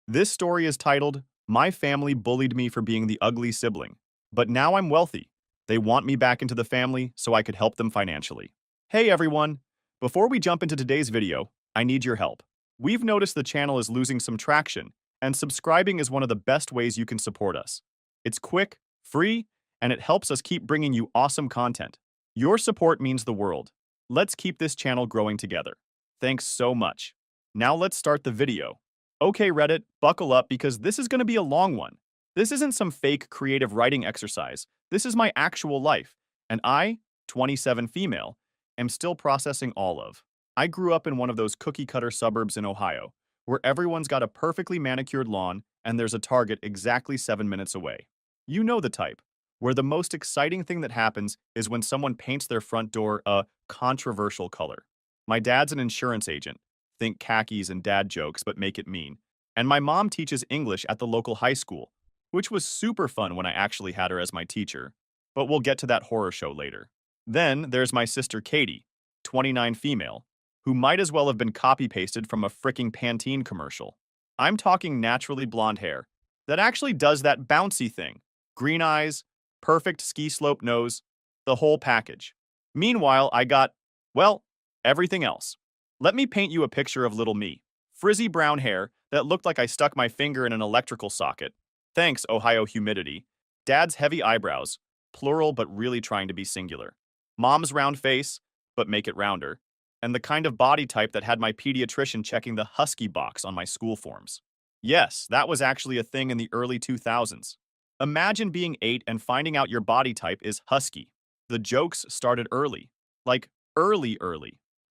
This story is titled, My Family Bullied Me for Being the Ugly Sibling, but now I'm wealthy. They want me back into the family so I could help them financially. Hey everyone! Before we jump into today's video, I need your help. We've noticed the channel is losing some traction, and subscribing is one of the best ways you can support us. It's quick, free, and it helps us keep bringing you awesome content. Your support means the world. Let's keep this channel growing together. Thanks so much. Now let's start the video. Okay, Reddit, buckle up because this is going to be a long one. This isn't some fake creative writing exercise. This is my actual life. And I, 27 female, am still processing all of. I grew up in one of those cookie-cutter suburbs in Ohio, where everyone's got a perfectly manicured lawn and there's a Target exactly 7 minutes away. You know the type, where the most exciting thing that happens is when someone paints their front door a controversial color. My dad's an insurance agent. Think khakis and dad jokes, but make it mean. And my mom teaches English at the local high school, which was super fun when I actually had her as my teacher. But we'll get to that horror show later. Then there's my sister Katie, 29 female, who might as well have been copy-pasted from a fricking Pantene commercial. I'm talking naturally blonde hair that actually does that bouncy thing. Green eyes, perfect ski slope nose, the whole package. Meanwhile, I got, well, everything else. Let me paint you a picture of little me. Frizzy brown hair that looked like I stuck my finger in an electrical socket. Thanks, Ohio humidity. Dad's heavy eyebrows, plural but really trying to be singular. Mom's round face, but make it rounder. And the kind of body type that had my pediatrician checking the husky box on my school forms. Yes, that was actually a thing in the early 2000s. Imagine being 8 and finding out your body type is husky. The jokes started early. Like, early.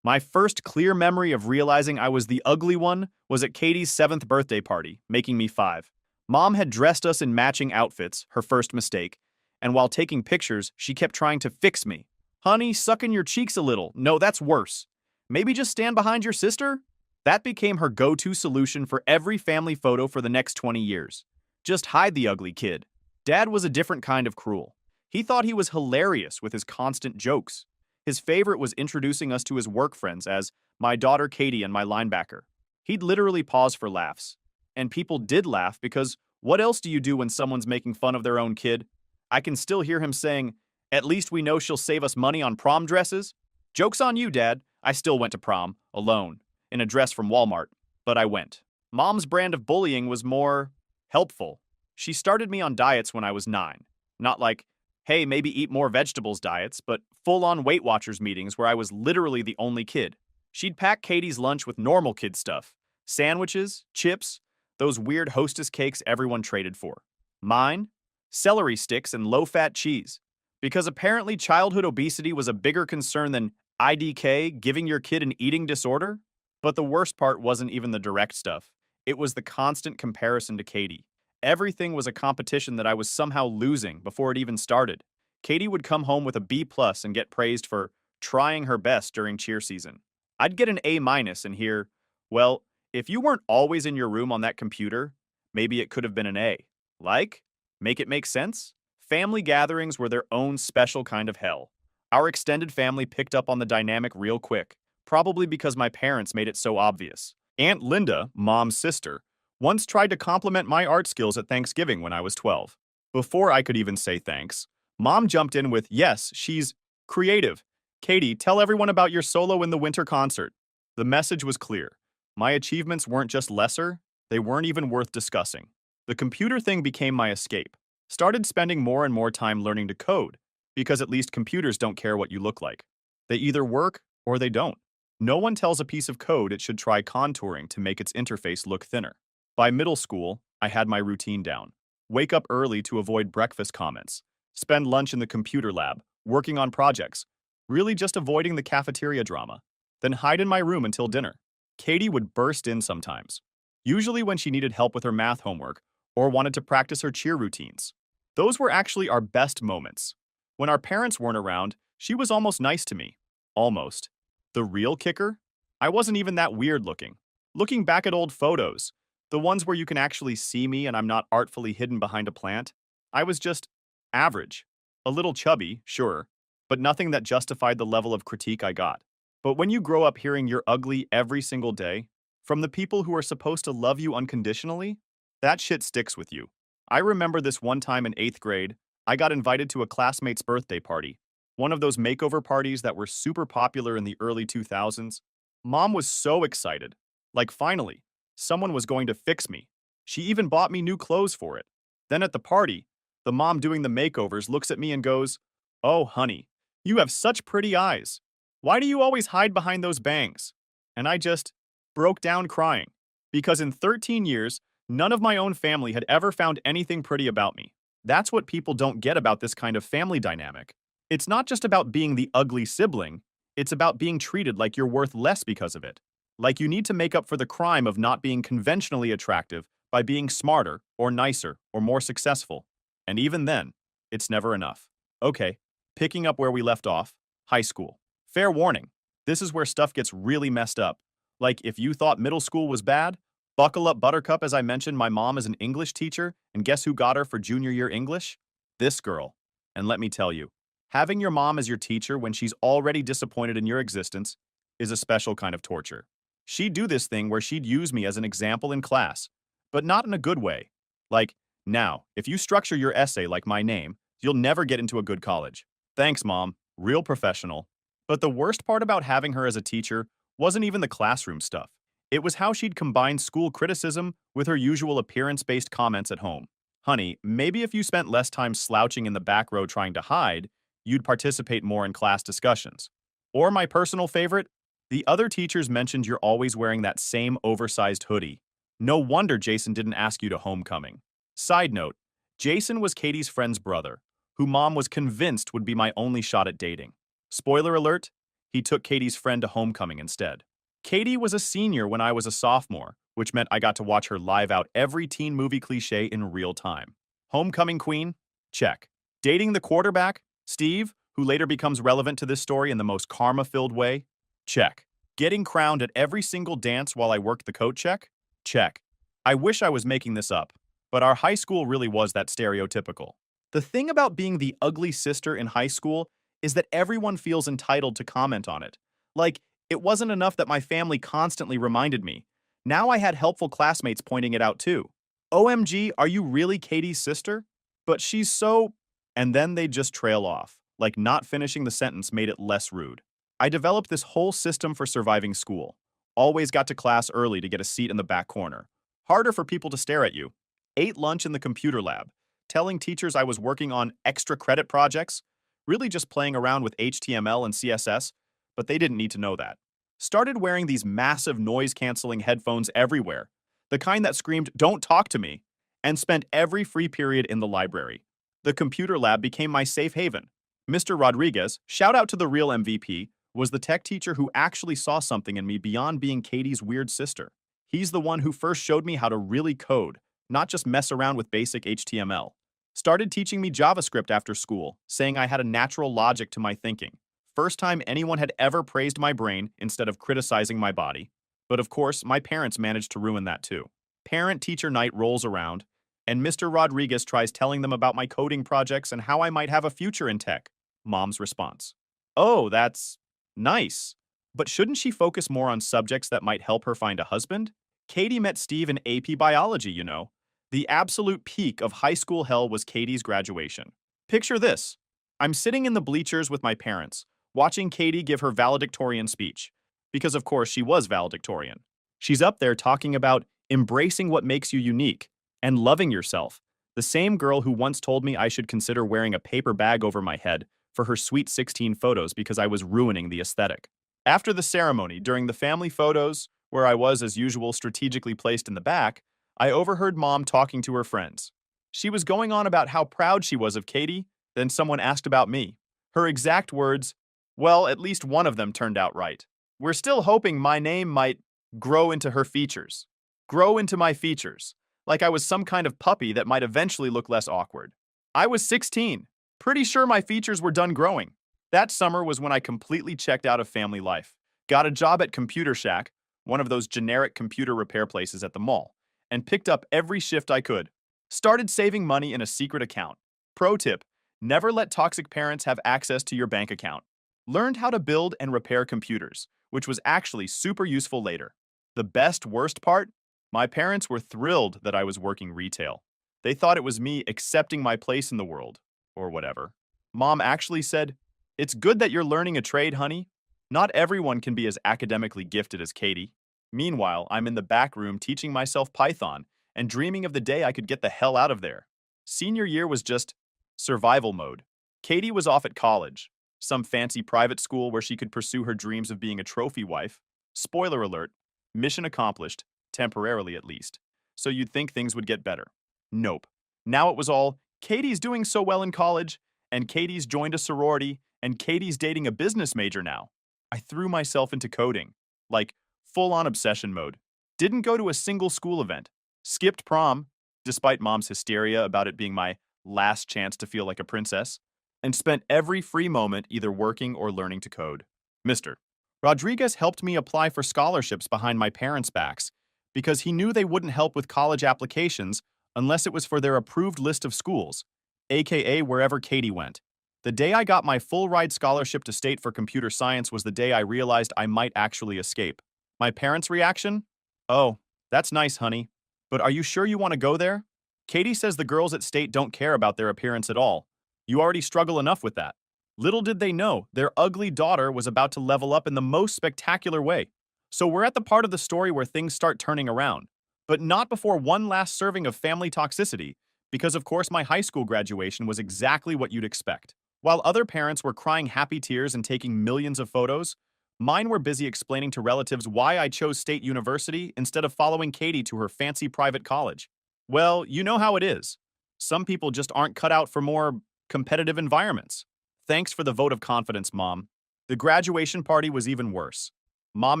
My first clear memory of realizing I was the ugly one was at Katie's 7th birthday party, making me 5. Mom had dressed us in matching outfits, her first mistake, and while taking pictures, she kept trying to fix me. Honey, suck in your cheeks a little. No, that's worse. Maybe just stand behind your sister? That became her go-to solution for every family photo for the next 20 years. Just hide the ugly kid. Dad was a different kind of cruel. He thought he was hilarious with his constant jokes. His favorite was introducing us to his work friends as my daughter Katie and my linebacker. He'd literally pause for laughs. And people did laugh because what else do you do when someone's making fun of their own kid? I can still hear him saying, "At least we know she'll save us money on prom dresses." Joke's on you, Dad. I still went to prom, alone, in a dress from Walmart. But I went. Mom's brand of bullying was more helpful. She started me on diets when I was 9. Not like, hey, maybe eat more vegetables diets, but full-on Weight Watchers meetings where I was literally the only kid. She'd pack Katie's lunch with normal kid stuff. Sandwiches, chips, those weird hostess cakes everyone traded for. Mine? Celery sticks and low-fat cheese. Because apparently childhood obesity was a bigger concern than IDK, giving your kid an eating disorder? But the worst part wasn't even the direct stuff. It was the constant comparison to Katie. Everything was a competition that I was somehow losing before it even started. Katie would come home with a B+ and get praised for trying her best during cheer season. I'd get an A- and hear, well, if you weren't always in your room on that computer, maybe it could have been an A. Like? Make it make sense? Family gatherings were their own special kind of hell. Our extended family picked up on the dynamic real quick, probably because my parents made it so obvious. Aunt Linda, Mom's sister, once tried to compliment my art skills at Thanksgiving when I was 12. Before I could even say thanks, Mom jumped in with, yes, she's creative. Katie, tell everyone about your solo in the winter concert. The message was clear. My achievements weren't just lesser, they weren't even worth discussing. The computer thing became my escape. Started spending more and more time learning to code, because at least computers don't care what you look like. They either work or they don't. No one tells a piece of code it should try contouring to make its interface look thinner. By middle school, I had my routine down. Wake up early to avoid breakfast comments. Spend lunch in the computer lab, working on projects. Really just avoiding the cafeteria drama. Then hide in my room until dinner. Katie would burst in sometimes. Usually when she needed help with her math homework or wanted to practice her cheer routines. Those were actually our best moments. When our parents weren't around, she was almost nice to me. Almost. The real kicker? I wasn't even that weird looking. Looking back at old photos, the ones where you can actually see me and I'm not artfully hidden behind a plant, I was just average. A little chubby, sure, but nothing that justified the level of critique I got. But when you grow up hearing you're ugly every single day, From the people who are supposed to love you unconditionally? That shit sticks with you. I remember this one time in 8th grade, I got invited to a classmate's birthday party, one of those makeover parties that were super popular in the early 2000s. Mom was so excited. Like, finally, someone was going to fix me. She even bought me new clothes for it. Then at the party, the mom doing the makeovers looks at me and goes, "Oh, honey, you have such pretty eyes. Why do you always hide behind those bangs?" And I just broke down crying. Because in 13 years, none of my own family had ever found anything pretty about me. That's what people don't get about this kind of family dynamic. It's not just about being the ugly sibling, it's about being treated like you're worth less because of it. Like you need to make up for the crime of not being conventionally attractive by being smarter, or nicer, or more successful. And even then, it's never enough. Okay, picking up where we left off, high school. Fair warning, this is where stuff gets really messed up. Like, if you thought middle school was bad, buckle up, Buttercup. As I mentioned, my mom is an English teacher, and guess who got her for junior year English? This girl. And let me tell you, having your mom as your teacher when she's already disappointed in your existence is a special kind of torture. She'd do this thing where she'd use me as an example in class, but not in a good way. Like, now, if you structure your essay like my name, you'll never get into a good college. Thanks, Mom. Real professional. But the worst part about having her as a teacher wasn't even the classroom stuff. It was how she'd combine school criticism with her usual appearance-based comments at home. Honey, maybe if you spent less time slouching in the back row trying to hide, you'd participate more in class discussions. Or my personal favorite, the other teachers mentioned you're always wearing that same oversized hoodie. No wonder Jason didn't ask you to homecoming. Side note, Jason was Katie's friend's brother, who Mom was convinced would be my only shot at dating. Spoiler alert, he took Katie's friend to homecoming instead. Katie was a senior when I was a sophomore, which meant I got to watch her live out every teen movie cliche in real time. Homecoming queen? Check. Dating the quarterback, Steve, who later becomes relevant to this story in the most karma-filled way? Check. Getting crowned at every single dance while I worked the coat check? Check. I wish I was making this up, but our high school really was that stereotypical. The thing about being the ugly sister in high school is that everyone feels entitled to comment on it. Like, it wasn't enough that my family constantly reminded me. Now I had helpful classmates pointing it out too. OMG, are you really Katie's sister? But she's so... And then they'd just trail off, like not finishing the sentence made it less rude. I developed this whole system for surviving school. Always got to class early to get a seat in the back corner. Harder for people to stare at you. Ate lunch in the computer lab. Telling teachers I was working on extra credit projects. Really just playing around with HTML and CSS, but they didn't need to know that. Started wearing these massive noise-canceling headphones everywhere, the kind that screamed, "Don't talk to me," and spent every free period in the library. The computer lab became my safe haven. Mr. Rodriguez, shout out to the real MVP, was the tech teacher who actually saw something in me beyond being Katie's weird sister. He's the one who first showed me how to really code, not just mess around with basic HTML. Started teaching me JavaScript after school, saying I had a natural logic to my thinking. First time anyone had ever praised my brain instead of criticizing my body. But of course, my parents managed to ruin that too. Parent-teacher night rolls around, and Mr. Rodriguez tries telling them about my coding projects and how I might have a future in tech. Mom's response: "Oh, that's nice. But shouldn't she focus more on subjects that might help her find a husband?" Katie met Steve in AP biology, you know. The absolute peak of high school hell was Katie's graduation. Picture this. I'm sitting in the bleachers with my parents, watching Katie give her valedictorian speech. Because of course she was valedictorian. She's up there talking about embracing what makes you unique and loving yourself. The same girl who once told me I should consider wearing a paper bag over my head for her sweet 16 photos because I was ruining the aesthetic. After the ceremony, during the family photos, where I was as usual strategically placed in the back, I overheard Mom talking to her friends. She was going on about how proud she was of Katie, then someone asked about me. Her exact words, well, at least one of them turned out right. "We're still hoping my name might grow into her features." Grow into my features. Like I was some kind of puppy that might eventually look less awkward. I was 16. Pretty sure my features were done growing. That summer was when I completely checked out of family life. Got a job at Computer Shack, one of those generic computer repair places at the mall, and picked up every shift I could. Started saving money in a secret account. Pro tip, never let toxic parents have access to your bank account. Learned how to build and repair computers, which was actually super useful later. The best worst part? My parents were thrilled that I was working retail. They thought it was me accepting my place in the world, or whatever. Mom actually said, "It's good that you're learning a trade, honey. Not everyone can be as academically gifted as Katie." Meanwhile, I'm in the back room teaching myself Python and dreaming of the day I could get the hell out of there. Senior year was just survival mode. Katie was off at college, some fancy private school where she could pursue her dreams of being a trophy wife. Spoiler alert, mission accomplished, temporarily at least. So you'd think things would get better. Nope. Now it was all, Katie's doing so well in college, and Katie's joined a sorority, and Katie's dating a business major now. I threw myself into coding, like full-on obsession mode. Didn't go to a single school event. Skipped prom, despite mom's hysteria about it being my last chance to feel like a princess, and spent every free moment either working or learning to code. Mr. Rodriguez helped me apply for scholarships behind my parents' backs because he knew they wouldn't help with college applications unless it was for their approved list of schools, aka wherever Katie went. The day I got my full-ride scholarship to state for computer science was the day I realized I might actually escape. My parents' reaction? "Oh, that's nice, honey. But are you sure you want to go there? Katie says the girls at state don't care about their appearance at all. You already struggle enough with that." Little did they know, their ugly daughter was about to level up in the most spectacular way. So we're at the part of the story where things start turning around. But not before one last serving of family toxicity, because of course my high school graduation was exactly what you'd expect. While other parents were crying happy tears and taking millions of photos, mine were busy explaining to relatives why I chose State University instead of following Katie to her fancy private college. Well, you know how it is. Some people just aren't cut out for more competitive environments. Thanks for the vote of confidence, Mom. The graduation party was even worse. Mom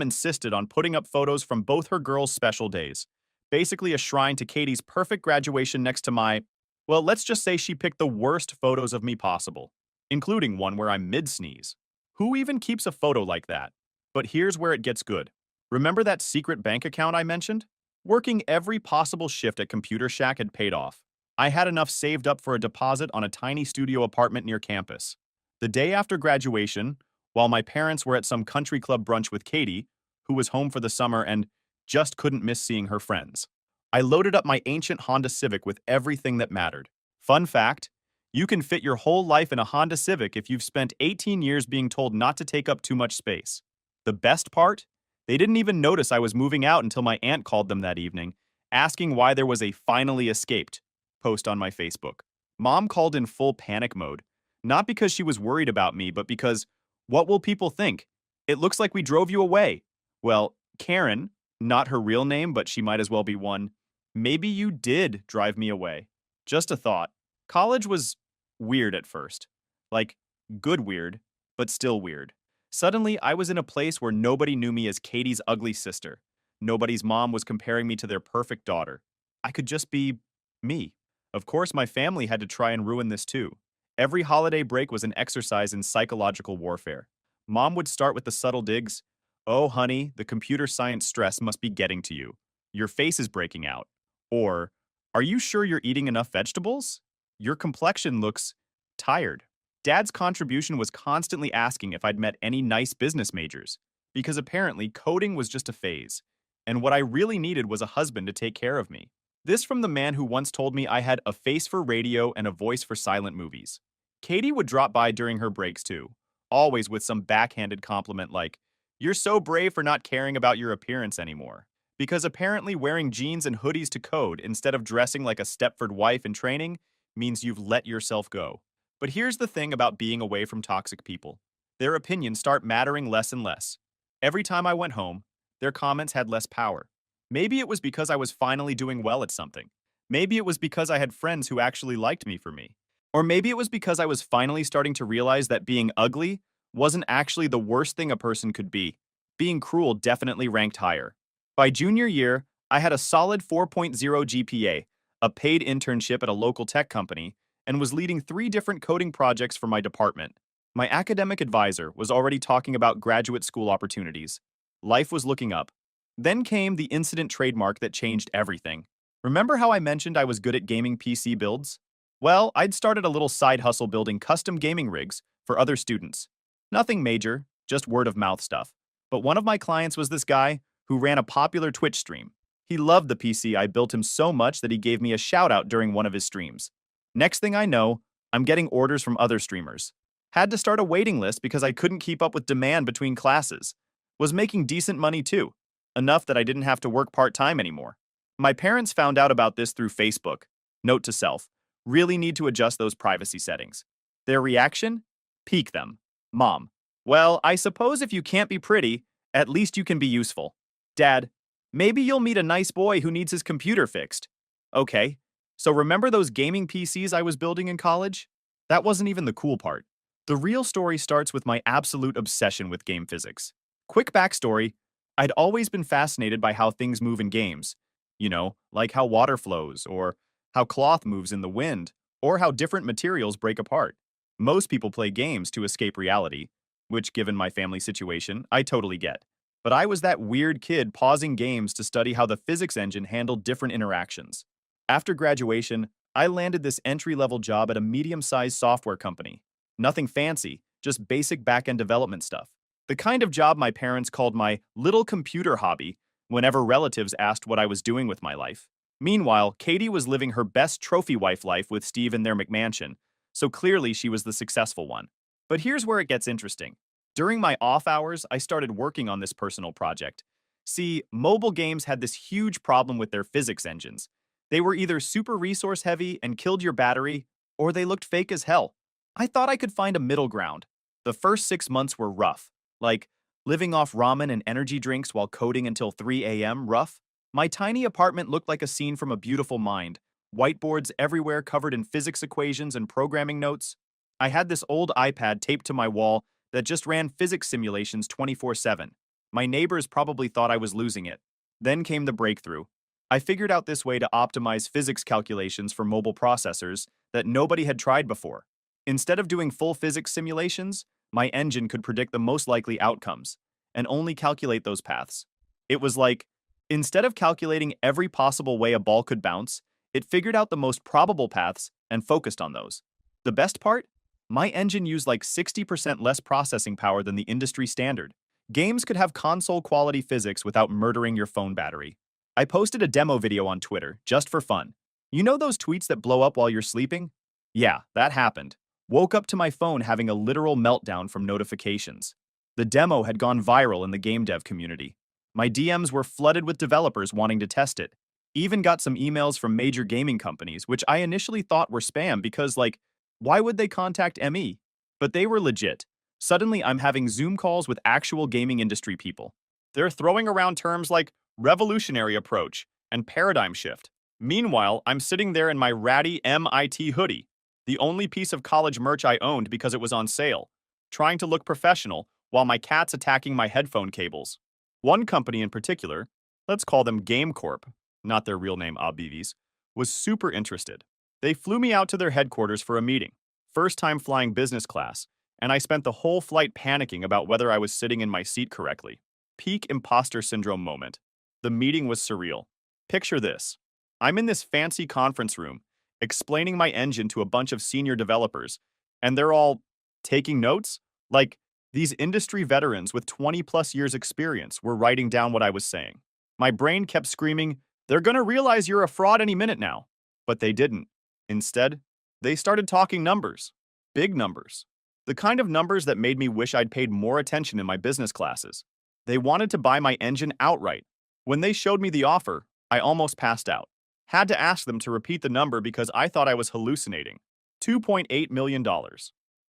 insisted on putting up photos from both her girls' special days, basically a shrine to Katie's perfect graduation next to my, well, let's just say she picked the worst photos of me possible, including one where I'm mid-sneeze. Who even keeps a photo like that? But here's where it gets good. Remember that secret bank account I mentioned? Working every possible shift at Computer Shack had paid off. I had enough saved up for a deposit on a tiny studio apartment near campus. The day after graduation, while my parents were at some country club brunch with Katie, who was home for the summer and just couldn't miss seeing her friends, I loaded up my ancient Honda Civic with everything that mattered. Fun fact, you can fit your whole life in a Honda Civic if you've spent 18 years being told not to take up too much space. The best part? They didn't even notice I was moving out until my aunt called them that evening, asking why there was a "finally escaped" post on my Facebook. Mom called in full panic mode, not because she was worried about me, but because, what will people think? It looks like we drove you away. Well, Karen, not her real name, but she might as well be one, maybe you did drive me away. Just a thought. College was weird at first. Like, good weird, but still weird. Suddenly, I was in a place where nobody knew me as Katie's ugly sister. Nobody's mom was comparing me to their perfect daughter. I could just be me. Of course, my family had to try and ruin this too. Every holiday break was an exercise in psychological warfare. Mom would start with the subtle digs. "Oh, honey, the computer science stress must be getting to you. Your face is breaking out." Or, "Are you sure you're eating enough vegetables? Your complexion looks tired." Dad's contribution was constantly asking if I'd met any nice business majors, because apparently coding was just a phase, and what I really needed was a husband to take care of me. This from the man who once told me I had a face for radio and a voice for silent movies. Katie would drop by during her breaks too, always with some backhanded compliment like, "You're so brave for not caring about your appearance anymore." Because apparently wearing jeans and hoodies to code instead of dressing like a Stepford wife in training means you've let yourself go. But here's the thing about being away from toxic people. Their opinions start mattering less and less. Every time I went home, their comments had less power. Maybe it was because I was finally doing well at something. Maybe it was because I had friends who actually liked me for me. Or maybe it was because I was finally starting to realize that being ugly wasn't actually the worst thing a person could be. Being cruel definitely ranked higher. By junior year, I had a solid 4.0 GPA, a paid internship at a local tech company, and was leading 3 different coding projects for my department. My academic advisor was already talking about graduate school opportunities. Life was looking up. Then came the incident trademark that changed everything. Remember how I mentioned I was good at gaming PC builds? Well, I'd started a little side hustle building custom gaming rigs for other students. Nothing major, just word of mouth stuff. But one of my clients was this guy who ran a popular Twitch stream. He loved the PC I built him so much that he gave me a shout out during one of his streams. Next thing I know, I'm getting orders from other streamers. Had to start a waiting list because I couldn't keep up with demand between classes. Was making decent money too, enough that I didn't have to work part-time anymore. My parents found out about this through Facebook. Note to self, really need to adjust those privacy settings. Their reaction? Pique them. Mom, well, I suppose if you can't be pretty, at least you can be useful. Dad, maybe you'll meet a nice boy who needs his computer fixed. Okay, so remember those gaming PCs I was building in college? That wasn't even the cool part. The real story starts with my absolute obsession with game physics. Quick backstory, I'd always been fascinated by how things move in games. You know, like how water flows, or how cloth moves in the wind, or how different materials break apart. Most people play games to escape reality, which, given my family situation, I totally get. But I was that weird kid pausing games to study how the physics engine handled different interactions. After graduation, I landed this entry-level job at a medium-sized software company. Nothing fancy, just basic back-end development stuff. The kind of job my parents called my little computer hobby whenever relatives asked what I was doing with my life. Meanwhile, Katie was living her best trophy wife life with Steve in their McMansion, so clearly she was the successful one. But here's where it gets interesting. During my off hours, I started working on this personal project. See, mobile games had this huge problem with their physics engines. They were either super resource heavy and killed your battery, or they looked fake as hell. I thought I could find a middle ground. The first 6 months were rough, like living off ramen and energy drinks while coding until 3 a.m. rough. My tiny apartment looked like a scene from A Beautiful Mind. Whiteboards everywhere covered in physics equations and programming notes. I had this old iPad taped to my wall that just ran physics simulations 24/7. My neighbors probably thought I was losing it. Then came the breakthrough. I figured out this way to optimize physics calculations for mobile processors that nobody had tried before. Instead of doing full physics simulations, my engine could predict the most likely outcomes and only calculate those paths. It was like, instead of calculating every possible way a ball could bounce, it figured out the most probable paths and focused on those. The best part? My engine used like 60% less processing power than the industry standard. Games could have console-quality physics without murdering your phone battery. I posted a demo video on Twitter, just for fun. You know those tweets that blow up while you're sleeping? Yeah, that happened. Woke up to my phone having a literal meltdown from notifications. The demo had gone viral in the game dev community. My DMs were flooded with developers wanting to test it. Even got some emails from major gaming companies, which I initially thought were spam because, like, why would they contact ME? But they were legit. Suddenly, I'm having Zoom calls with actual gaming industry people. They're throwing around terms like revolutionary approach and paradigm shift. Meanwhile, I'm sitting there in my ratty MIT hoodie, the only piece of college merch I owned because it was on sale, trying to look professional while my cat's attacking my headphone cables. One company in particular, let's call them Game Corp, not their real name ABVs, was super interested. They flew me out to their headquarters for a meeting, first time flying business class, and I spent the whole flight panicking about whether I was sitting in my seat correctly. Peak imposter syndrome moment. The meeting was surreal. Picture this. I'm in this fancy conference room, explaining my engine to a bunch of senior developers, and they're all taking notes? Like, these industry veterans with 20 plus years experience were writing down what I was saying. My brain kept screaming, they're gonna realize you're a fraud any minute now. But they didn't. Instead, they started talking numbers. Big numbers. The kind of numbers that made me wish I'd paid more attention in my business classes. They wanted to buy my engine outright. When they showed me the offer, I almost passed out. Had to ask them to repeat the number because I thought I was hallucinating. $2.8 million.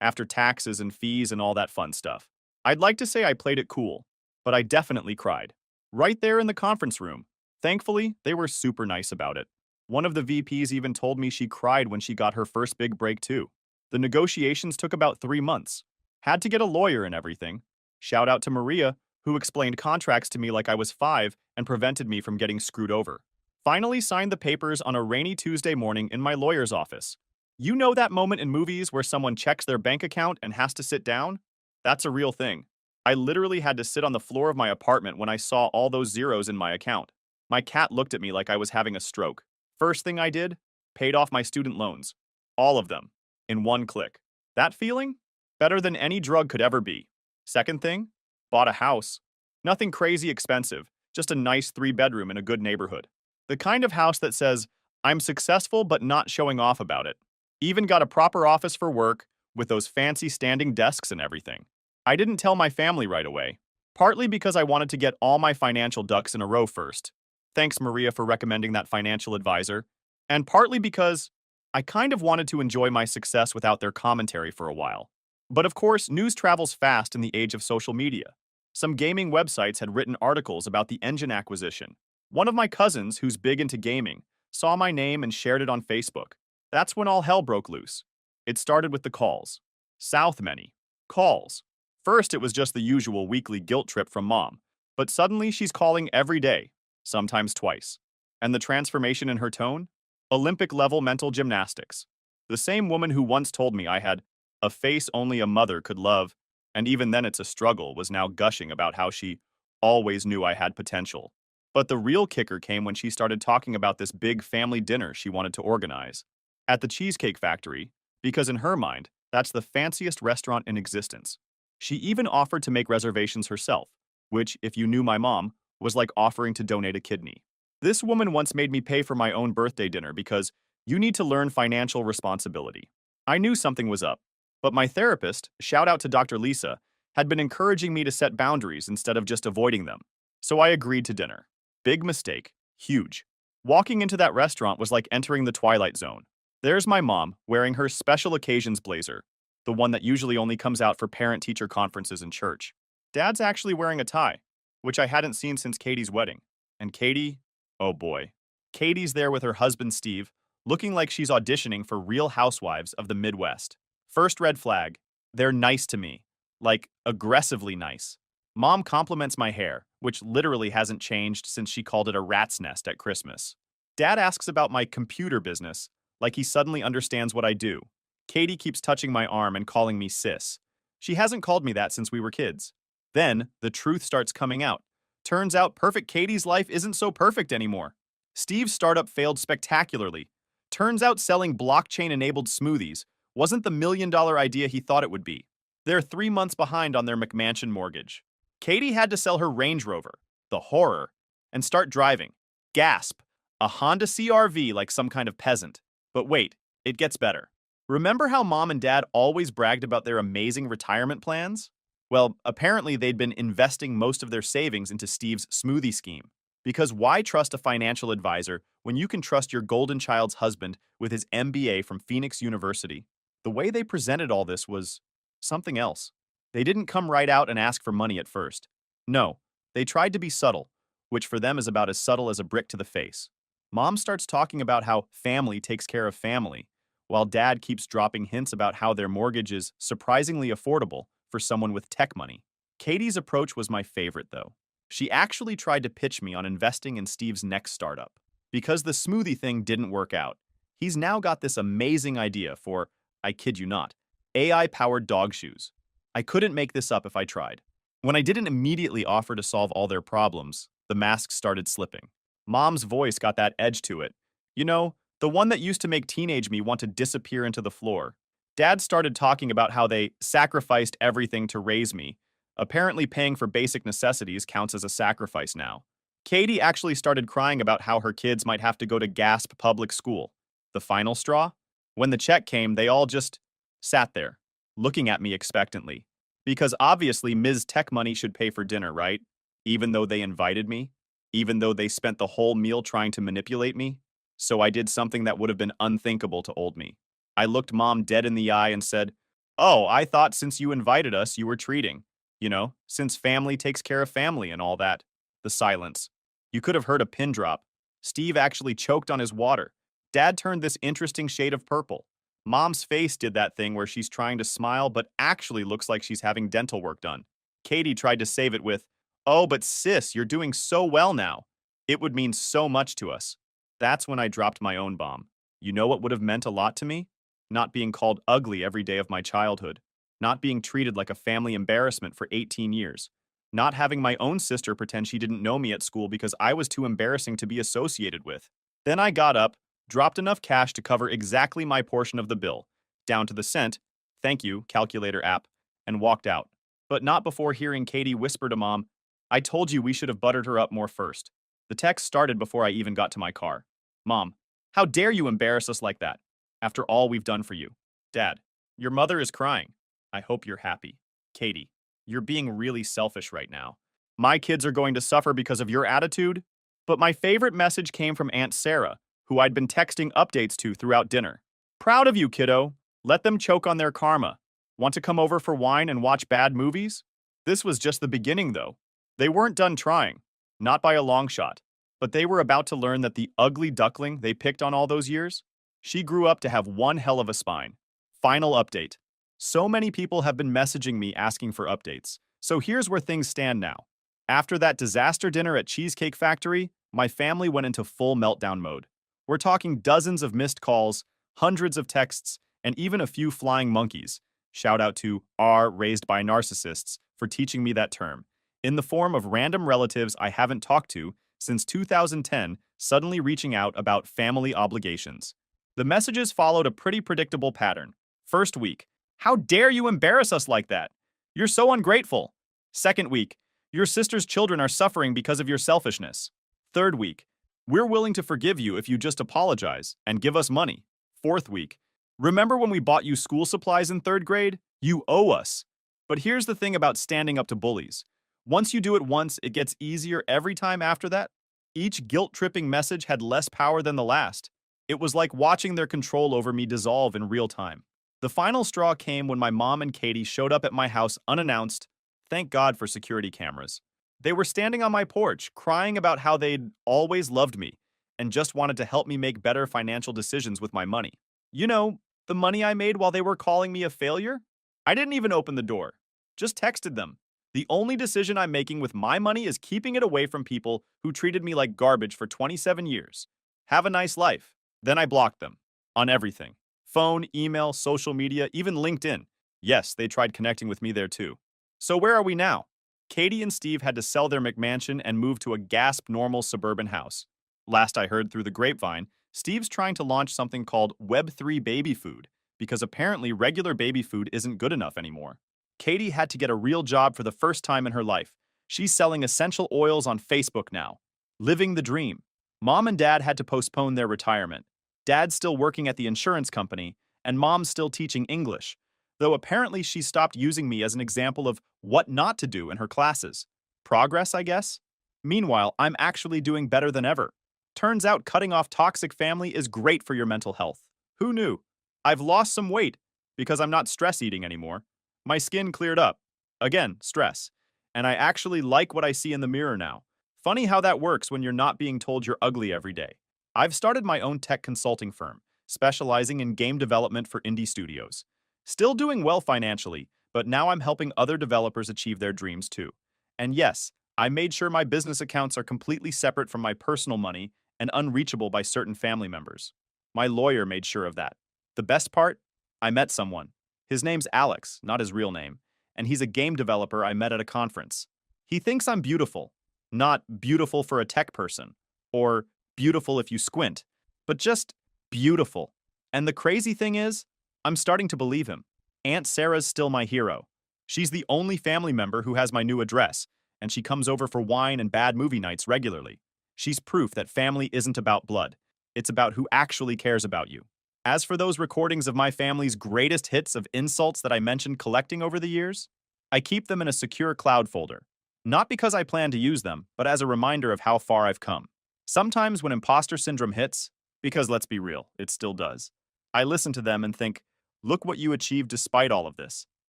After taxes and fees and all that fun stuff. I'd like to say I played it cool, but I definitely cried. Right there in the conference room. Thankfully, they were super nice about it. One of the VPs even told me she cried when she got her first big break too. The negotiations took about 3 months. Had to get a lawyer and everything. Shout out to Maria, who explained contracts to me like I was 5 and prevented me from getting screwed over. Finally signed the papers on a rainy Tuesday morning in my lawyer's office. You know that moment in movies where someone checks their bank account and has to sit down? That's a real thing. I literally had to sit on the floor of my apartment when I saw all those zeros in my account. My cat looked at me like I was having a stroke. First thing I did? Paid off my student loans. All of them. In one click. That feeling? Better than any drug could ever be. Second thing? Bought a house. Nothing crazy expensive. just a nice 3 bedroom in a good neighborhood. The kind of house that says, I'm successful but not showing off about it. Even got a proper office for work, with those fancy standing desks and everything. I didn't tell my family right away, partly because I wanted to get all my financial ducks in a row first. Thanks, Maria, for recommending that financial advisor. And partly because I kind of wanted to enjoy my success without their commentary for a while. But of course, news travels fast in the age of social media. Some gaming websites had written articles about the engine acquisition. One of my cousins, who's big into gaming, saw my name and shared it on Facebook. That's when all hell broke loose. It started with the calls. South many. Calls. First, it was just the usual weekly guilt trip from mom, but suddenly she's calling every day, sometimes twice. And the transformation in her tone? Olympic-level mental gymnastics. The same woman who once told me I had a face only a mother could love, and even then it's a struggle, was now gushing about how she always knew I had potential. But the real kicker came when she started talking about this big family dinner she wanted to organize at the Cheesecake Factory, because in her mind, that's the fanciest restaurant in existence. She even offered to make reservations herself, which, if you knew my mom, was like offering to donate a kidney. This woman once made me pay for my own birthday dinner because you need to learn financial responsibility. I knew something was up, but my therapist, shout out to Dr. Lisa, had been encouraging me to set boundaries instead of just avoiding them. So I agreed to dinner. Big mistake. Huge. Walking into that restaurant was like entering the Twilight Zone. There's my mom, wearing her special occasions blazer, the one that usually only comes out for parent-teacher conferences in church. Dad's actually wearing a tie, which I hadn't seen since Katie's wedding. And Katie, oh boy. Katie's there with her husband Steve, looking like she's auditioning for Real Housewives of the Midwest. First red flag, they're nice to me. Like, aggressively nice. Mom compliments my hair, which literally hasn't changed since she called it a rat's nest at Christmas. Dad asks about my computer business, like he suddenly understands what I do. Katie keeps touching my arm and calling me sis. She hasn't called me that since we were kids. Then, the truth starts coming out. Turns out perfect Katie's life isn't so perfect anymore. Steve's startup failed spectacularly. Turns out selling blockchain-enabled smoothies wasn't the million-dollar idea he thought it would be. They're 3 months behind on their McMansion mortgage. Katie had to sell her Range Rover, the horror, and start driving. Gasp. A Honda CR-V like some kind of peasant. But wait, it gets better. Remember how mom and dad always bragged about their amazing retirement plans? Well, apparently they'd been investing most of their savings into Steve's smoothie scheme. Because why trust a financial advisor when you can trust your golden child's husband with his MBA from Phoenix University? The way they presented all this was something else. They didn't come right out and ask for money at first. No, they tried to be subtle, which for them is about as subtle as a brick to the face. Mom starts talking about how family takes care of family, while dad keeps dropping hints about how their mortgage is surprisingly affordable for someone with tech money. Katie's approach was my favorite, though. She actually tried to pitch me on investing in Steve's next startup. Because the smoothie thing didn't work out, he's now got this amazing idea for, I kid you not, AI-powered dog shoes. I couldn't make this up if I tried. When I didn't immediately offer to solve all their problems, the mask started slipping. Mom's voice got that edge to it. You know, the one that used to make teenage me want to disappear into the floor. Dad started talking about how they sacrificed everything to raise me. Apparently paying for basic necessities counts as a sacrifice now. Katie actually started crying about how her kids might have to go to Gasp public school. The final straw? When the check came, they all just sat there, looking at me expectantly. Because obviously Ms. Tech Money should pay for dinner, right? Even though they invited me? Even though they spent the whole meal trying to manipulate me? So I did something that would have been unthinkable to old me. I looked Mom dead in the eye and said, "Oh, I thought since you invited us, you were treating. You know, since family takes care of family and all that." The silence. You could have heard a pin drop. Steve actually choked on his water. Dad turned this interesting shade of purple. Mom's face did that thing where she's trying to smile but actually looks like she's having dental work done. Katie tried to save it with, "Oh, but sis, you're doing so well now. It would mean so much to us." That's when I dropped my own bomb. You know what would have meant a lot to me? Not being called ugly every day of my childhood. Not being treated like a family embarrassment for 18 years. Not having my own sister pretend she didn't know me at school because I was too embarrassing to be associated with. Then I got up, dropped enough cash to cover exactly my portion of the bill, down to the cent, thank you, calculator app, and walked out. But not before hearing Katie whisper to Mom, I told you we should have buttered her up more first. The text started before I even got to my car. Mom, how dare you embarrass us like that? After all we've done for you. Dad, your mother is crying. I hope you're happy. Katie, you're being really selfish right now. My kids are going to suffer because of your attitude? But my favorite message came from Aunt Sarah, who I'd been texting updates to throughout dinner. Proud of you, kiddo. Let them choke on their karma. Want to come over for wine and watch bad movies? This was just the beginning, though. They weren't done trying. Not by a long shot. But they were about to learn that the ugly duckling they picked on all those years, she grew up to have one hell of a spine. Final update. So many people have been messaging me asking for updates. So here's where things stand now. After that disaster dinner at Cheesecake Factory, my family went into full meltdown mode. We're talking dozens of missed calls, hundreds of texts, and even a few flying monkeys. Shout out to R raised by narcissists for teaching me that term. In the form of random relatives I haven't talked to since 2010 suddenly reaching out about family obligations. The messages followed a pretty predictable pattern. First week, how dare you embarrass us like that? You're so ungrateful. Second week, your sister's children are suffering because of your selfishness. Third week, we're willing to forgive you if you just apologize and give us money. Fourth week, remember when we bought you school supplies in third grade? You owe us. But here's the thing about standing up to bullies. Once you do it once, it gets easier every time after that. Each guilt-tripping message had less power than the last. It was like watching their control over me dissolve in real time. The final straw came when my mom and Katie showed up at my house unannounced. Thank God for security cameras. They were standing on my porch, crying about how they'd always loved me and just wanted to help me make better financial decisions with my money. You know, the money I made while they were calling me a failure? I didn't even open the door. Just texted them. The only decision I'm making with my money is keeping it away from people who treated me like garbage for 27 years. Have a nice life. Then I blocked them. On everything. Phone, email, social media, even LinkedIn. Yes, they tried connecting with me there too. So where are we now? Katie and Steve had to sell their McMansion and move to a gasp-normal suburban house. Last I heard through the grapevine, Steve's trying to launch something called Web3 baby food, because apparently regular baby food isn't good enough anymore. Katie had to get a real job for the first time in her life. She's selling essential oils on Facebook now. Living the dream. Mom and Dad had to postpone their retirement. Dad's still working at the insurance company, and Mom's still teaching English, though apparently she stopped using me as an example of what not to do in her classes. Progress, I guess? Meanwhile, I'm actually doing better than ever. Turns out cutting off toxic family is great for your mental health. Who knew? I've lost some weight because I'm not stress eating anymore. My skin cleared up. Again, stress. And I actually like what I see in the mirror now. Funny how that works when you're not being told you're ugly every day. I've started my own tech consulting firm, specializing in game development for indie studios. Still doing well financially, but now I'm helping other developers achieve their dreams too. And yes, I made sure my business accounts are completely separate from my personal money and unreachable by certain family members. My lawyer made sure of that. The best part? I met someone. His name's Alex, not his real name, and he's a game developer I met at a conference. He thinks I'm beautiful. Not beautiful for a tech person, or beautiful if you squint, but just beautiful. And the crazy thing is, I'm starting to believe him. Aunt Sarah's still my hero. She's the only family member who has my new address, and she comes over for wine and bad movie nights regularly. She's proof that family isn't about blood. It's about who actually cares about you. As for those recordings of my family's greatest hits of insults that I mentioned collecting over the years, I keep them in a secure cloud folder. Not because I plan to use them, but as a reminder of how far I've come. Sometimes when imposter syndrome hits, because let's be real, it still does, I listen to them and think, look what you achieved despite all of this.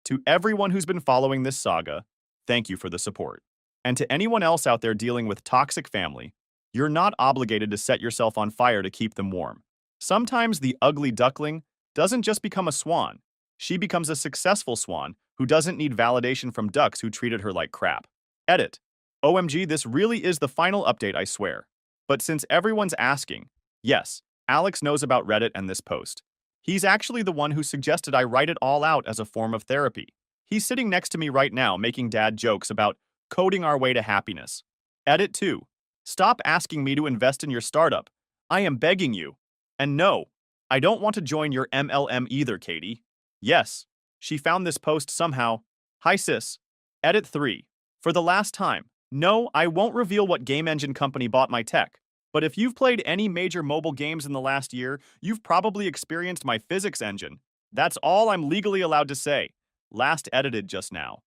To everyone who's been following this saga, thank you for the support. And to anyone else out there dealing with toxic family, you're not obligated to set yourself on fire to keep them warm. Sometimes the ugly duckling doesn't just become a swan. She becomes a successful swan who doesn't need validation from ducks who treated her like crap. Edit. OMG, this really is the final update, I swear. But since everyone's asking, yes, Alex knows about Reddit and this post. He's actually the one who suggested I write it all out as a form of therapy. He's sitting next to me right now making dad jokes about coding our way to happiness. Edit 2. Stop asking me to invest in your startup. I am begging you. And no, I don't want to join your MLM either, Katie. Yes, she found this post somehow. Hi sis. Edit 3. For the last time, No, I won't reveal what game engine company bought my tech. But if you've played any major mobile games in the last year, you've probably experienced my physics engine. That's all I'm legally allowed to say. Last edited just now.